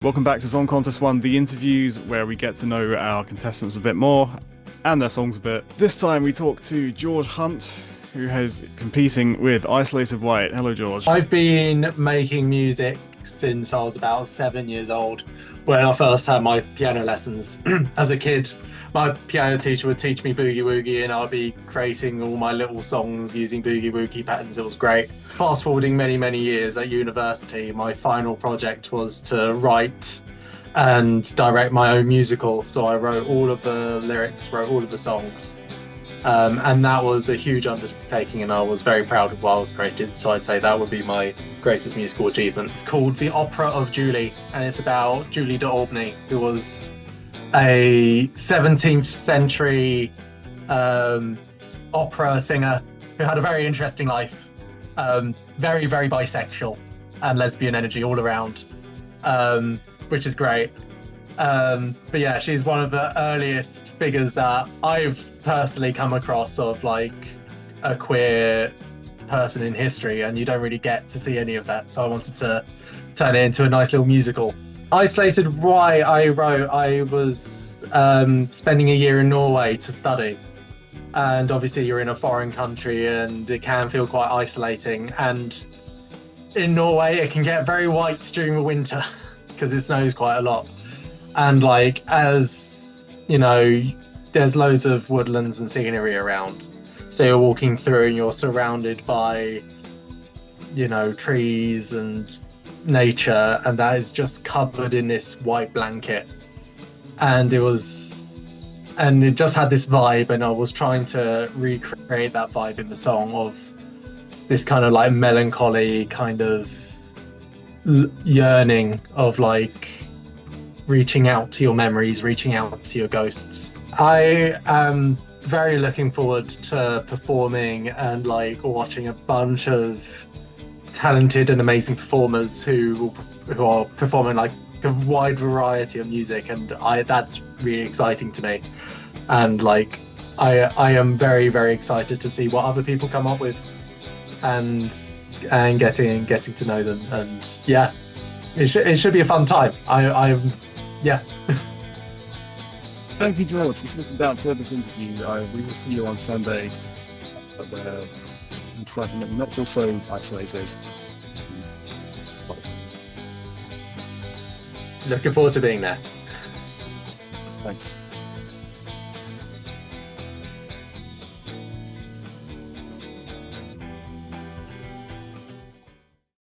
Welcome back to Song Contest 1, the interviews where we get to know our contestants a bit more and their songs a bit. This time we talk to George Hunt, who is competing with Isolated White. Hello, George. I've been making music since I was about 7 years old. When I first had my piano lessons as a kid, my piano teacher would teach me boogie woogie, and I'd be creating all my little songs using boogie woogie patterns. It was great. Fast forwarding many years at university, my final project was to write and direct my own musical. So I wrote all of the lyrics, wrote all of the songs. And that was a huge undertaking, and I was very proud of what I was created. So I'd say that would be my greatest musical achievement. It's called The Opera of Julie, and it's about Julie de Aubigny, who was a 17th century opera singer who had a very interesting life. Very bisexual and lesbian energy all around, which is great. But yeah, she's one of the earliest figures that I've personally come across of like a queer person in history, and you don't really get to see any of that. So I wanted to turn it into a nice little musical. Isolated Why I was spending a year in Norway to study. And obviously you're in a foreign country and it can feel quite isolating. And in Norway, it can get very white during the winter because it snows quite a lot. And like, as you know, there's loads of woodlands and scenery around. So you're walking through and you're surrounded by, you know, trees and nature, and that is just covered in this white blanket. And it just had this vibe, and I was trying to recreate that vibe in the song of this kind of like melancholy kind of yearning of like reaching out to your memories, reaching out to your ghosts. I am very looking forward to performing and like watching a bunch of talented and amazing performers who are performing like a wide variety of music, and that's really exciting to me. And like I am very excited to see what other people come up with and getting to know them. And yeah, it should be a fun time. I'm yeah. Thank you, George. Just looking down for this interview. We will see you on Sunday and try to not feel so isolated. Looking forward to being there. Thanks.